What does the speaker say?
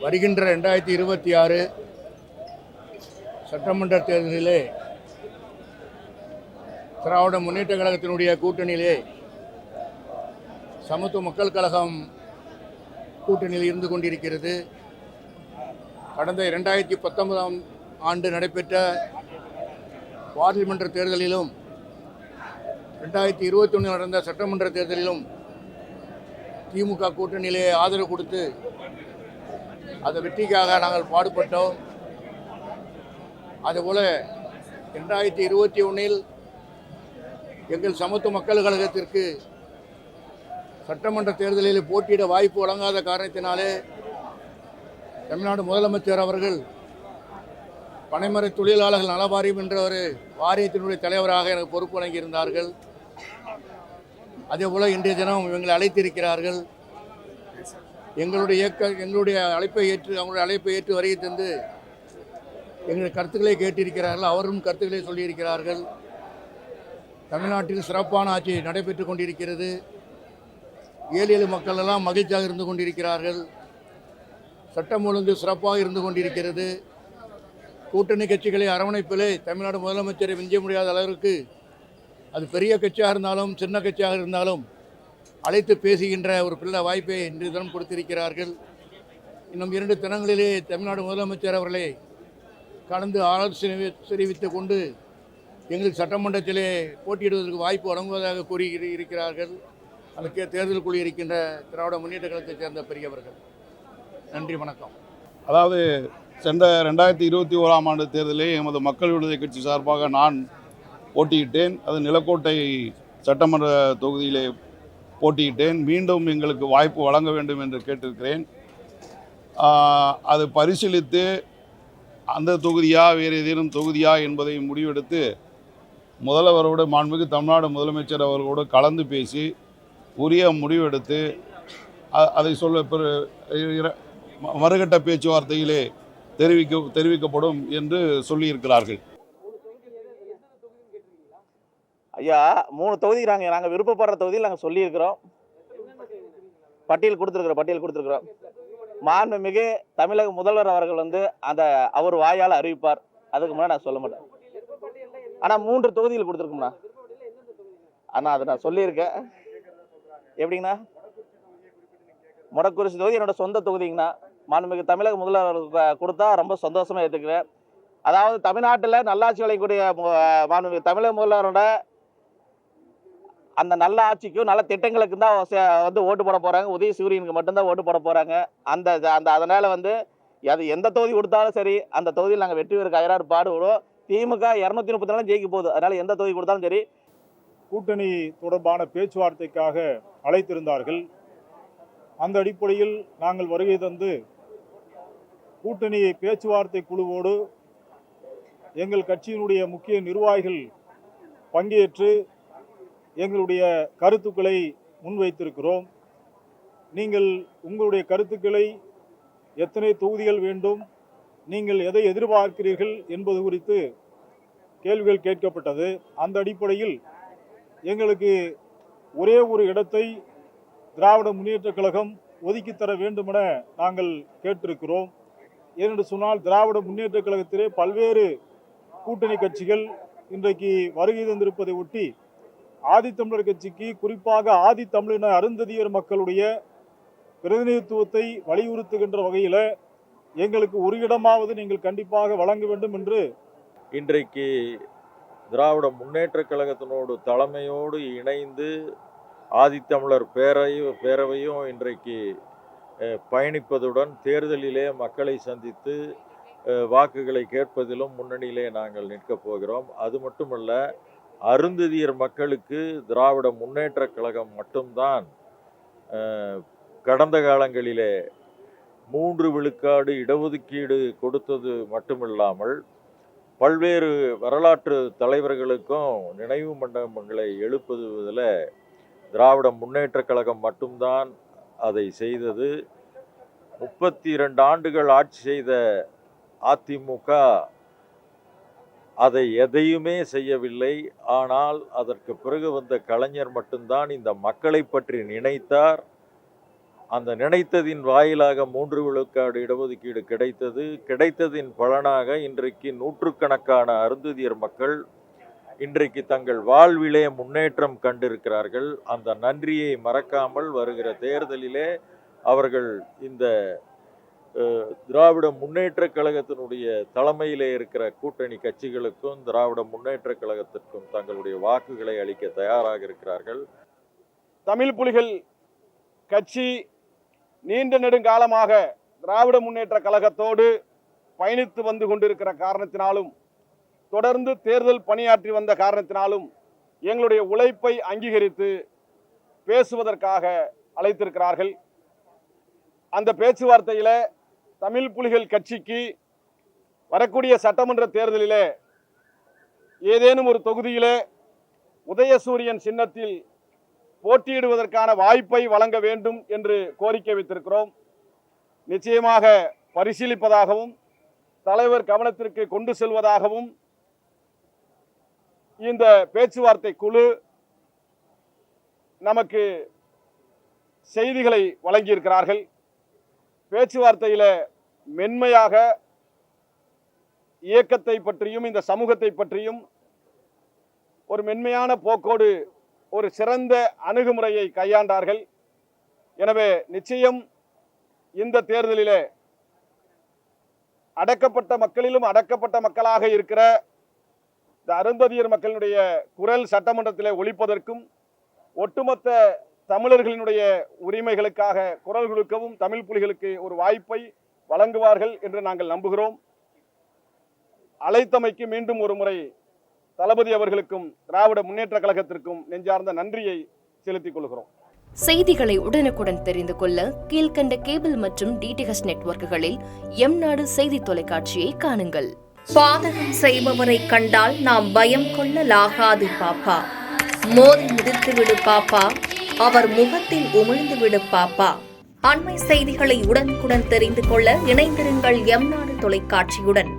வருகின்ற 2026 சட்டமன்ற தேர்தலிலே திராவிட முன்னேற்ற கழகத்தினுடைய கூட்டணியிலே சமத்துவ மக்கள் கழகம் கூட்டணியில் இருந்து கொண்டிருக்கிறது. கடந்த 2019ஆம் ஆண்டு நடைபெற்ற பார்லிமெண்ட் தேர்தலிலும் 2021 நடந்த சட்டமன்ற தேர்தலிலும் திமுக கூட்டணியிலே ஆதரவு கொடுத்து அந்த வெற்றிக்காக நாங்கள் பாடுபட்டோம். அதுபோல 2021 எங்கள் சமத்துவ மக்கள் கழகத்திற்கு சட்டமன்ற தேர்தலில் போட்டியிட வாய்ப்பு வழங்காத காரணத்தினாலே தமிழ்நாடு முதலமைச்சர் அவர்கள் பனைமர தொழிலாளர்கள் நல வாரியம் என்ற ஒரு வாரியத்தினுடைய தலைவராக எனக்கு பொறுப்பு வழங்கியிருந்தார்கள். அதேபோல் இன்றைய தினம் இவங்களை அழைத்திருக்கிறார்கள். எங்களுடைய அழைப்பை ஏற்று அவங்களுடைய அழைப்பை ஏற்று வருகை தந்து எங்களுடைய கருத்துக்களை கேட்டிருக்கிறார்கள். அவரும் கருத்துக்களை சொல்லியிருக்கிறார்கள். தமிழ்நாட்டில் சிறப்பான ஆட்சி நடைபெற்று கொண்டிருக்கிறது. ஏழை மக்கள் எல்லாம் மகிழ்ச்சியாக இருந்து கொண்டிருக்கிறார்கள். சட்டம் ஒழுங்கு சிறப்பாக இருந்து கொண்டிருக்கிறது. கூட்டணி கட்சிகளை அரவணைப்பிலே தமிழ்நாடு முதலமைச்சரை விஞ்ச முடியாத அளவிற்கு அது பெரிய கட்சியாக இருந்தாலும் சின்ன கட்சியாக இருந்தாலும் அழைத்து பேசுகின்ற ஒரு பிள்ளை வாய்ப்பை இன்று தினம் கொடுத்திருக்கிறார்கள். இன்னும் 2 தினங்களிலே தமிழ்நாடு முதலமைச்சர் அவர்களை கலந்து ஆலோசனை தெரிவித்துக் கொண்டு எங்களுக்கு சட்டமன்றத்திலே போட்டியிடுவதற்கு வாய்ப்பு வழங்குவதாக கூறி இருக்கிறார்கள். அதுக்கு தேர்தல் குழு இருக்கின்ற திராவிட முன்னேற்ற கழகத்தைச் சேர்ந்த பெரியவர்கள். நன்றி, வணக்கம். அதாவது சென்ற 2021ஆம் ஆண்டு தேர்தலில் எமது மக்கள் விடுதலை கட்சி சார்பாக நான் போட்டியிட்டேன். அது நிலக்கோட்டை சட்டமன்ற தொகுதியிலே போட்டியிட்டேன். மீண்டும் எங்களுக்கு வாய்ப்பு வழங்க வேண்டும் என்று கேட்டிருக்கிறேன். அது பரிசீலித்து அந்த தொகுதியா வேறு ஏதேனும் தொகுதியா என்பதை முடிவெடுத்து முதல்வரோடு மாண்புமிகு தமிழ்நாடு முதலமைச்சர் அவர்களோடு கலந்து பேசி உரிய முடிவெடுத்து அதை மறுகட்ட பேச்சுவார்த்தையிலே தெரிவிக்கப்படும் என்று சொல்லியிருக்கிறார்கள். ஐயா, 3 தொகுதி நாங்கள் விருப்பப்படுற தொகுதியில் நாங்கள் சொல்லியிருக்கிறோம். பட்டியல் கொடுத்துருக்குறோம். மாண்புமிகு தமிழக முதல்வர் அவர்கள் அந்த அவர் வாயால் அறிவிப்பார். அதுக்கு முன்னாடி நான் சொல்ல மாட்டேன். ஆனால் 3 தொகுதியில் கொடுத்துருக்கோம்ண்ணா. அண்ணா அதை நான் சொல்லியிருக்கேன். எப்படிங்கண்ணா? மொடக்குறிச்சி தொகுதி என்னோட சொந்த தொகுதிங்கண்ணா. மாண்புமிகு தமிழக முதல்வர் கொடுத்தா ரொம்ப சந்தோஷமாக ஏற்றுக்கிறேன். அதாவது தமிழ்நாட்டில் நல்லாட்சி வழங்கக்கூடிய மாண்புமிகு தமிழக முதல்வரோட அந்த நல்ல ஆட்சிக்கும் நல்ல திட்டங்களுக்கு தான் ஓட்டு போட போகிறாங்க. உதயசூரியனுக்கு மட்டும்தான் ஓட்டு போட போகிறாங்க. அதனால் அது எந்த தொகுதி கொடுத்தாலும் சரி அந்த தொகுதியில் நாங்கள் வெற்றி பெற கையாறு பாடுபடுவோம். திமுக 234 ஜெயிக்க போகுது. அதனால் எந்த தொகுதி கொடுத்தாலும் சரி. கூட்டணி தொடர்பான பேச்சுவார்த்தைக்காக அழைத்திருந்தார்கள். அந்த அடிப்படையில் நாங்கள் வருகை தந்து கூட்டணி பேச்சுவார்த்தை குழுவோடு எங்கள் கட்சியினுடைய முக்கிய நிர்வாகிகள் பங்கேற்று எங்களுடைய கருத்துக்களை முன்வைத்திருக்கிறோம். நீங்கள் உங்களுடைய கருத்துக்களை எத்தனை தொகுதிகள் வேண்டும், நீங்கள் எதை எதிர்பார்க்கிறீர்கள் என்பது குறித்து கேள்விகள் கேட்கப்பட்டது. அந்த அடிப்படையில் எங்களுக்கு ஒரே ஒரு இடத்தை திராவிட முன்னேற்ற கழகம் ஒதுக்கித்தர வேண்டுமென நாங்கள் கேட்டிருக்கிறோம். ஏனென்று சொன்னால் திராவிட முன்னேற்ற கழகத்திலே பல்வேறு கூட்டணி கட்சிகள் இன்றைக்கு வருகை தந்திருப்பதை ஒட்டி ஆதித்தமிழர் கட்சிக்கு, குறிப்பாக ஆதித்தமிழின அருந்ததியர் மக்களுடைய பிரதிநிதித்துவத்தை வலியுறுத்துகின்ற வகையில் எங்களுக்கு ஒரு இடமாவது நீங்கள் கண்டிப்பாக வழங்க வேண்டும் என்று இன்றைக்கு திராவிட முன்னேற்ற கழகத்தினோடு தலைமையோடு இணைந்து ஆதித்தமிழர் பேரவையும் இன்றைக்கு பயணிப்பதுடன் தேர்தலிலே மக்களை சந்தித்து வாக்குகளை கேட்பதிலும் முன்னணியிலே நாங்கள் நிற்கப் போகிறோம். அது மட்டுமல்ல, அருந்ததியர் மக்களுக்கு திராவிட முன்னேற்ற கழகம் மட்டும்தான் கடந்த காலங்களிலே 3 விழுக்காடு இடஒதுக்கீடு கொடுத்தது மட்டுமில்லாமல் பல்வேறு வரலாற்று தலைவர்களுக்கும் நினைவு மண்டபங்களை எழுப்புவதில் திராவிட முன்னேற்ற கழகம் மட்டும்தான் அதை செய்தது. 32 ஆண்டுகள் ஆட்சி செய்த அதிமுக அதை எதையுமே செய்யவில்லை. ஆனால் அதற்கு பிறகு வந்த கலைஞர் மட்டும்தான் இந்த மக்களை பற்றி நினைத்தார். அந்த நினைத்ததின் வாயிலாக 3 விழுக்காடு இடஒதுக்கீடு கிடைத்ததின் பலனாக இன்றைக்கு நூற்றுக்கணக்கான அருந்ததியர் மக்கள் இன்றைக்கு தங்கள் வாழ்விலே முன்னேற்றம் கண்டிருக்கிறார்கள். அந்த நன்றியை மறக்காமல் வருகிற தேர்தலிலே அவர்கள் இந்த திராவிட முன்னேற்ற கழகத்தினுடைய தலைமையிலே இருக்கிற கூட்டணி கட்சிகளுக்கும் திராவிட முன்னேற்ற கழகத்திற்கும் தங்களுடைய வாக்குகளை அளிக்க தயாராக இருக்கிறார்கள். தமிழ் புலிகள் கட்சி நீண்ட நெடுங்காலமாக திராவிட முன்னேற்ற கழகத்தோடு பயணித்து வந்து கொண்டிருக்கிற காரணத்தினாலும் தொடர்ந்து தேர்தல் பணியாற்றி வந்த காரணத்தினாலும் எங்களுடைய உழைப்பை அங்கீகரித்து பேசுவதற்காக அழைத்திருக்கிறார்கள். அந்த பேச்சுவார்த்தையில் தமிழ் புலிகள் கட்சிக்கு வரக்கூடிய சட்டமன்ற தேர்தலில் ஏதேனும் ஒரு தொகுதியில் உதயசூரியன் சின்னத்தில் போட்டியிடுவதற்கான வாய்ப்பை வழங்க வேண்டும் என்று கோரிக்கை வைத்திருக்கிறோம். நிச்சயமாக பரிசீலிப்பதாகவும் தலைவர் கவனத்திற்கு கொண்டு செல்வதாகவும் இந்த பேச்சுவார்த்தை குழு நமக்கு செய்திகளை வழங்கியிருக்கிறார்கள். பேச்சுவார்த்தையில் மென்மையாக இயக்கத்தை பற்றியும் இந்த சமூகத்தை பற்றியும் ஒரு மென்மையான போக்கோடு ஒரு சிறந்த அணுகுமுறையை கையாண்டார்கள். எனவே நிச்சயம் இந்த தேர்தலில் அடக்கப்பட்ட மக்களிலும் அடக்கப்பட்ட மக்களாக இருக்கிற இந்த அருந்ததியர் மக்களுடைய குரல் சட்டமன்றத்தில் ஒலிப்பதற்கும் ஒட்டுமொத்த தமிழர்களினுடைய உரிமைகளுக்காக குரல் கொடுக்கவும் தமிழ் புலிகளுக்கு ஒரு வாய்ப்பை வழங்குவார்கள் என்று நாங்கள் நம்புகிறோம். அழைத்தமைக்கு மீண்டும் ஒரு முறை தளபதி அவர்களுக்கும் திராவிட முன்னேற்ற கழகத்திற்கும் நெஞ்சார்ந்த நன்றியை செலுத்திக் கொள்கிறோம். செய்திகளை உடனுக்குடன் தெரிந்து கொள்ள கீழ்கண்ட கேபிள் மற்றும் டிடிஎச் நெட்வொர்க்குகளில் எம்நாடு செய்தி தொலைக்காட்சியை காணுங்கள். பாதகம் செய்பவரை கண்டால் நாம் பயம் கொள்ளலாகாது பாப்பா. மோதி மிதித்து விடு பாப்பா, அவர் முகத்தில் உமிழ்ந்து விடு பாப்பா. அண்மை செய்திகளை உடனுக்குடன் தெரிந்து கொள்ள இணைந்திருங்கள் எம்நாடு தொலைக்காட்சியுடன்.